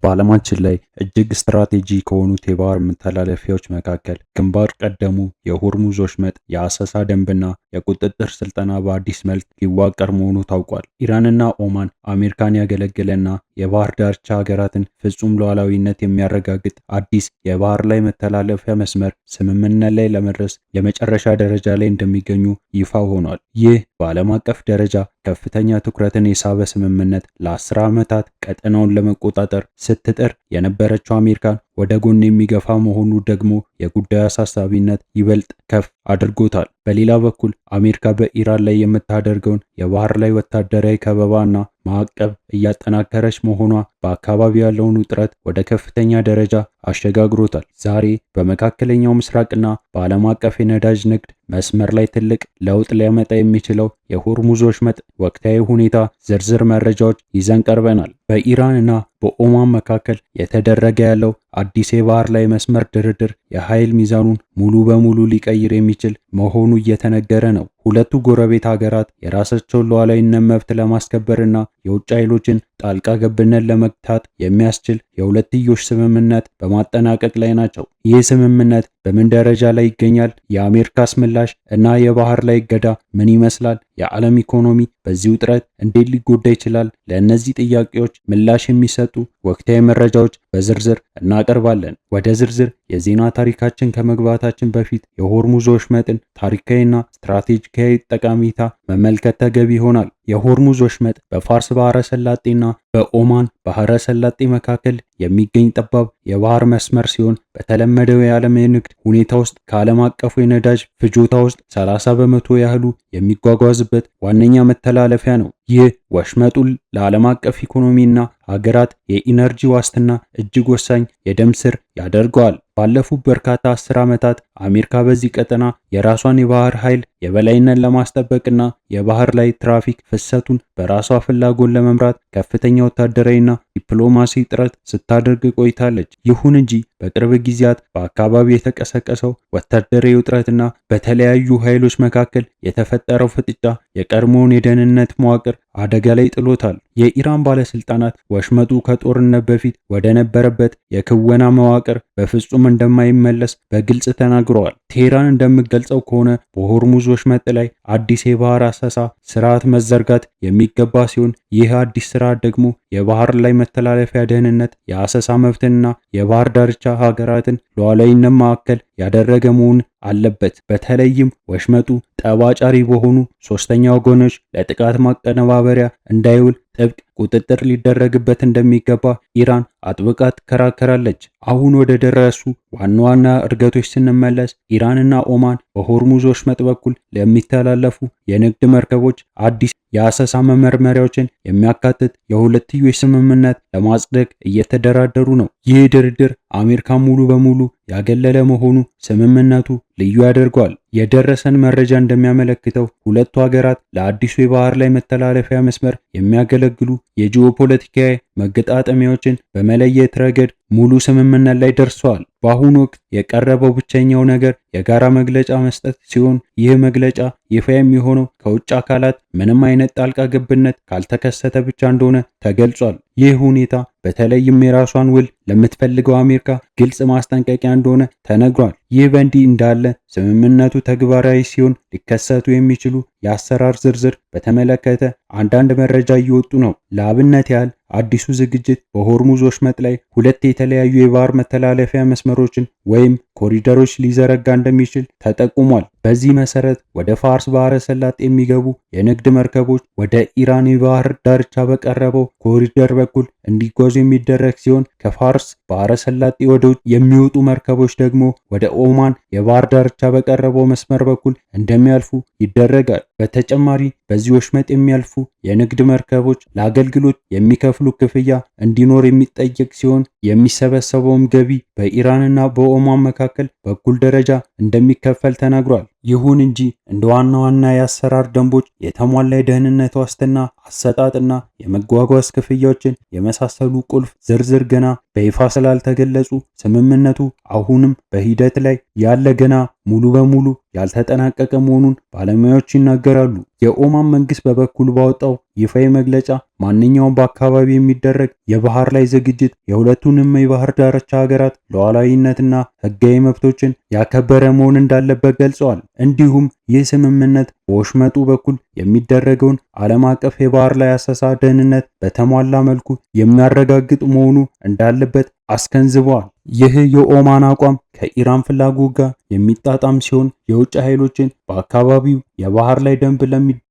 በዓለማችን ላይ እጅግ ስትራቴጂ ከሆኑት የባህር መተላለፊያዎች መካከል ግንባር ቀደሙ የሆርሙዝ ወሽመጥ የአሰሳ ደንብና የቁጥጥር ስልጠና በአዲስ መልክ ሊዋቀር መሆኑ ታውቋል። ኢራንና ኦማን አሜሪካን ያገለገለና የባህር ዳርቻ ሀገራትን ፍጹም ሉዓላዊነት የሚያረጋግጥ አዲስ የባህር ላይ መተላለፊያ መስመር ስምምነት ላይ ለመድረስ የመጨረሻ ደረጃ ላይ እንደሚገኙ ይፋ ሆኗል። ይህ በዓለም አቀፍ ደረጃ ከፍተኛ ትኩረትን የሳበ ስምምነት ለ10 ዓመታት ቀጠናውን ለመቆጣጠር ስትጥር የነበረችው አሜሪካን ወደ ጎን የሚገፋ መሆኑ ደግሞ የጉዳዩ አሳሳቢነት ይበልጥ ከፍ አድርጎታል። በሌላ በኩል አሜሪካ በኢራን ላይ የምታደርገውን የባህር ላይ ወታደራዊ ከበባና ማዕቀብ እያጠናከረች መሆኗ በአካባቢው ያለውን ውጥረት ወደ ከፍተኛ ደረጃ አሸጋግሮታል። ዛሬ በመካከለኛው ምስራቅና በዓለም አቀፍ የነዳጅ ንግድ መስመር ላይ ትልቅ ለውጥ ሊያመጣ የሚችለው የሆርሙዝ ወሽመጥ ወቅታዊ ሁኔታ ዝርዝር መረጃዎች ይዘን ቀርበናል። በኢራንና በኦማን መካከል የተደረገ ያለው አዲስ የባህር ላይ መስመር ድርድር የኃይል ሚዛኑን ሙሉ በሙሉ ሊቀይር የሚችል መሆኑ እየተነገረ ነው። ሁለቱ ጎረቤት ሀገራት የራሳቸውን ሉዓላዊነት መብት ለማስከበርና የውጭ ኃይሎችን ጣልቃ ገብነት ለመግታት የሚያስችል የሁለትዮሽ ስምምነት በማጠናቀቅ ላይ ናቸው። ይህ ስምምነት በምን ደረጃ ላይ ይገኛል? የአሜሪካስ ምላሽ እና የባህር ላይ እገዳ ምን ይመስላል? የዓለም ኢኮኖሚ በዚህ ውጥረት እንዴት ሊጎዳ ይችላል? ለእነዚህ ጥያቄዎች ምላሽ የሚሰጡ ወቅታዊ መረጃዎች በዝርዝር እናቀርባለን። ወደ ዝርዝር የዜና ታሪካችን ከመግባታችን በፊት የሆርሙዝ ወሽመጥን ታሪካዊና ስትራቴጂካዊ ጠቀሜታ መመልከት ተገቢ ይሆናል። የሆርሙዝ ወሽመጥ በፋርስ ባህረ ሰላጤና በኦማን ባህረ ሰላጤ መካከል የሚገኝ ጠባብ የባህር መስመር ሲሆን በተለመደው የዓለም የንግድ ሁኔታ ውስጥ ከዓለም አቀፉ የነዳጅ ፍጆታ ውስጥ 30 በመቶ ያህሉ የሚጓጓዝበት ዋነኛ መተላለፊያ ነው። ይህ ወሽመጡ ለዓለም አቀፍ ኢኮኖሚና ሀገራት የኢነርጂ ዋስትና እጅግ ወሳኝ የደም ስር ያደርገዋል። ባለፉት በርካታ 10 ዓመታት አሜሪካ በዚህ ቀጠና የራሷን የባህር ኃይል የበላይነት ለማስጠበቅና የባህር ላይ ትራፊክ ፍሰቱን በራሷ ፍላጎት ለመምራት ከፍተኛ ወታደራዊና ዲፕሎማሲ ጥረት ስታደርግ ቆይታለች። ይሁን እንጂ በቅርብ ጊዜያት በአካባቢው የተቀሰቀሰው ወታደራዊ ውጥረትና በተለያዩ ኃይሎች መካከል የተፈጠረው ፍጥጫ የቀድሞውን የደህንነት መዋቅር አደጋ ላይ ጥሎታል። የኢራን ባለስልጣናት ወሽመጡ ከጦርነት በፊት ወደ ነበረበት የክወና መዋቅር በፍጹም እንደማይመለስ በግልጽ ተናግረዋል። ቴህራን እንደምትገልጸው ከሆነ በሆርሙዝ ወሽመጥ ላይ አዲስ የባህር አሰሳ ስርዓት መዘርጋት የሚገባ ሲሆን ይህ አዲስ ስርዓት ደግሞ የባህር ላይ መተላለፊያ ደህንነት፣ የአሰሳ መብትንና የባህር ዳርቻ ሀገራትን ሉዓላዊነት ማዕከል ያደረገ መሆን አለበት። በተለይም ወሽመጡ ጠባጫሪ በሆኑ ሶስተኛ ወገኖች ለጥቃት ማቀነባበሪያ እንዳይውል ጥብቅ ቁጥጥር ሊደረግበት እንደሚገባ ኢራን አጥብቃ ትከራከራለች። አሁን ወደ ደረሱ ዋና ዋና እድገቶች ስንመለስ ኢራንና ኦማን በሆርሙዝ ወሽመጥ በኩል ለሚተላለፉ የንግድ መርከቦች አዲስ የአሰሳ መመርመሪያዎችን የሚያካትት የሁለትዮሽ ስምምነት ለማጽደቅ እየተደራደሩ ነው። ይህ ድርድር አሜሪካ ሙሉ በሙሉ ያገለለ መሆኑ ስምምነቱ ልዩ ያደርገዋል። የደረሰን መረጃ እንደሚያመለክተው ሁለቱ ሀገራት ለአዲሱ የባህር ላይ መተላለፊያ መስመር የሚያገለግሉ የጂኦፖለቲካዊ መገጣጠሚያዎችን በመለየት ረገድ ሙሉ ስምምነት ላይ ደርሰዋል። በአሁኑ ወቅት የቀረበው ብቸኛው ነገር የጋራ መግለጫ መስጠት ሲሆን ይህ መግለጫ ይፋ የሚሆነው ከውጭ አካላት ምንም አይነት ጣልቃ ገብነት ካልተከሰተ ብቻ እንደሆነ ተገልጿል። ይህ ሁኔታ በተለይም የራሷን ውል ለምትፈልገው አሜሪካ ግልጽ ማስጠንቀቂያ እንደሆነ ተነግሯል። ይህ በእንዲህ እንዳለ ስምምነቱ ተግባራዊ ሲሆን ሊከሰቱ የሚችሉ የአሰራር ዝርዝር በተመለከተ አንዳንድ መረጃ እየወጡ ነው። ለአብነት ያህል አዲሱ ዝግጅት በሆርሙዝ ወሽመጥ ላይ ሁለት የተለያዩ የባህር መተላለፊያ መስመሮችን ወይም ኮሪደሮች ሊዘረጋ እንደሚችል ተጠቁሟል። በዚህ መሰረት ወደ ፋርስ ባህረ ሰላጤ የሚገቡ የንግድ መርከቦች ወደ ኢራን የባህር ዳርቻ በቀረበው ኮሪደር በኩል እንዲጓዙ የሚደረግ ሲሆን ከፋርስ ባህረ ሰላጤ ወደ ውጭ የሚወጡ መርከቦች ደግሞ ወደ ኦማን የባህር ዳርቻ በቀረበው መስመር በኩል እንደሚያልፉ ይደረጋል። በተጨማሪ በዚህ ወሽመጥ የሚያልፉ የንግድ መርከቦች ለአገልግሎት የሚከፍሉ ክፍያ እንዲኖር የሚጠየቅ ሲሆን የሚሰበሰበውም ገቢ በኢራንና በኦማን መካከል በኩል ደረጃ እንደሚከፈል ተናግሯል። ይሁን እንጂ እንደ ዋና ዋና የአሰራር ደንቦች የተሟላ የደህንነት ዋስትና አሰጣጥና የመጓጓዝ ክፍያዎችን የመሳሰሉ ቁልፍ ዝርዝር ገና በይፋ ስላልተገለጹ ስምምነቱ አሁንም በሂደት ላይ ያለ ገና ሙሉ በሙሉ ያልተጠናቀቀ መሆኑን ባለሙያዎች ይናገራሉ። የኦማን መንግስት በበኩሉ ባወጣው ይፋዊ መግለጫ ማንኛውም በአካባቢው የሚደረግ የባህር ላይ ዝግጅት የሁለቱንም የባህር ዳርቻ ሀገራት ሉዓላዊነትና ሕጋዊ መብቶችን ያከበረ መሆን እንዳለበት ገልጸዋል። እንዲሁም ይህ ስምምነት በወሽመጡ በኩል የሚደረገውን ዓለም አቀፍ የባህር ላይ አሰሳ ደህንነት በተሟላ መልኩ የሚያረጋግጥ መሆኑ እንዳለበት አስገንዝበዋል። ይህ የኦማን አቋም ከኢራን ፍላጎት ጋር የሚጣጣም ሲሆን የውጭ ኃይሎችን በአካባቢው የባህር ላይ ደንብ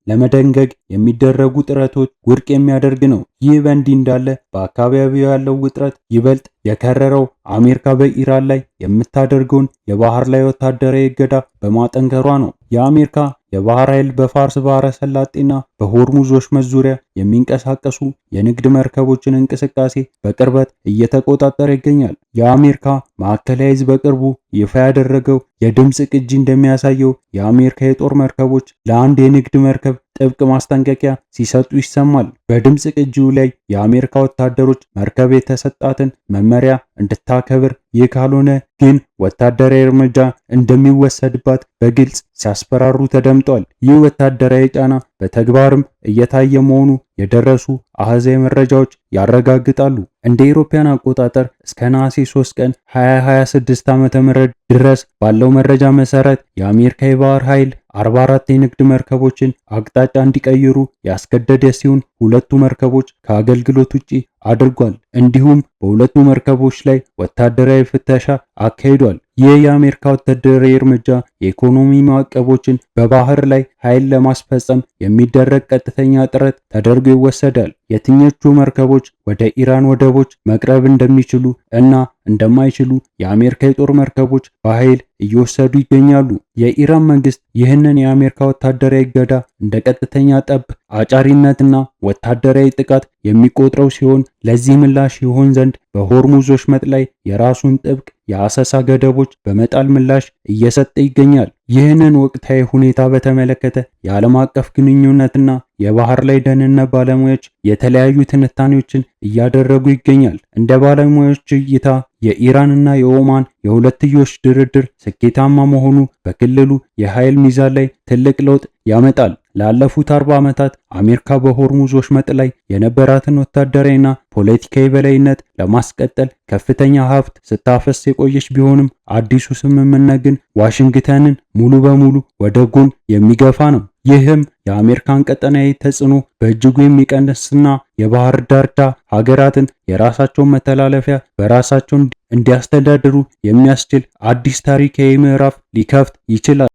ለመደንገግ የሚደረጉ ጥረቶች ውድቅ የሚያደርግ ነው። ይህ በእንዲህ እንዳለ በአካባቢው ያለው ውጥረት ይበልጥ የከረረው አሜሪካ በኢራን ላይ የምታደርገውን የባህር ላይ ወታደራዊ እገዳ በማጠንከሯ ነው። የአሜሪካ የባህር ኃይል በፋርስ ባህረ ሰላጤና በሆርሙዝ ወሽመጥ ዙሪያ የሚንቀሳቀሱ የንግድ መርከቦችን እንቅስቃሴ በቅርበት እየተቆጣጠረ ይገኛል። የአሜሪካ ማዕከላዊ ዕዝ በቅርቡ ይፋ ያደረገው የድምፅ ቅጂ እንደሚያሳየው የአሜሪካ የጦር መርከቦች ለአንድ የንግድ መርከብ ጥብቅ ማስጠንቀቂያ ሲሰጡ ይሰማል። በድምፅ ቅጂው ላይ የአሜሪካ ወታደሮች መርከብ የተሰጣትን መመሪያ እንድታከብር፣ ይህ ካልሆነ ግን ወታደራዊ እርምጃ እንደሚወሰድባት በግልጽ ሲያስፈራሩ ተደምጧል። ይህ ወታደራዊ ጫና በተግባርም እየታየ መሆኑ የደረሱ አሃዛዊ መረጃዎች ያረጋግጣሉ። እንደ አውሮፓውያን አቆጣጠር እስከ ነሐሴ 3 ቀን 2026 ዓ.ም ድረስ ባለው መረጃ መሰረት የአሜሪካ የባህር ኃይል 44 የንግድ መርከቦችን አቅጣጫ እንዲቀይሩ ያስገደደ ሲሆን ሁለቱ መርከቦች ከአገልግሎት ውጪ አድርጓል። እንዲሁም በሁለቱ መርከቦች ላይ ወታደራዊ ፍተሻ አካሂዷል። ይህ የአሜሪካ ወታደራዊ እርምጃ የኢኮኖሚ ማዕቀቦችን በባህር ላይ ኃይል ለማስፈጸም የሚደረግ ቀጥተኛ ጥረት ተደርጎ ይወሰዳል። የትኞቹ መርከቦች ወደ ኢራን ወደቦች መቅረብ እንደሚችሉ እና እንደማይችሉ የአሜሪካ የጦር መርከቦች በኃይል እየወሰዱ ይገኛሉ። የኢራን መንግስት ይህንን የአሜሪካ ወታደራዊ እገዳ እንደ ቀጥተኛ ጠብ አጫሪነትና ወታደራዊ ጥቃት የሚቆጥረው ሲሆን ለዚህ ምላሽ ይሆን ዘንድ በሆርሙዝ ወሽመጥ ላይ የራሱን ጥብቅ የአሰሳ ገደቦች በመጣል ምላሽ እየሰጠ ይገኛል። ይህንን ወቅታዊ ሁኔታ በተመለከተ የዓለም አቀፍ ግንኙነትና የባህር ላይ ደህንነት ባለሙያዎች የተለያዩ ትንታኔዎችን እያደረጉ ይገኛል። እንደ ባለሙያዎች እይታ የኢራንና የኦማን የሁለትዮሽ ድርድር ስኬታማ መሆኑ በክልሉ የኃይል ሚዛን ላይ ትልቅ ለውጥ ያመጣል። ላለፉት 40 ዓመታት አሜሪካ በሆርሙዝ ወሽመጥ ላይ የነበራትን ወታደራዊና ፖለቲካዊ በላይነት ለማስቀጠል ከፍተኛ ሀብት ስታፈስ የቆየች ቢሆንም አዲሱ ስምምነት ግን ዋሽንግተንን ሙሉ በሙሉ ወደ ጎን የሚገፋ ነው። ይህም የአሜሪካን ቀጠናዊ ተጽዕኖ በእጅጉ የሚቀንስና የባህር ዳርቻ ሀገራትን የራሳቸውን መተላለፊያ በራሳቸው እንዲያስተዳድሩ የሚያስችል አዲስ ታሪካዊ ምዕራፍ ሊከፍት ይችላል።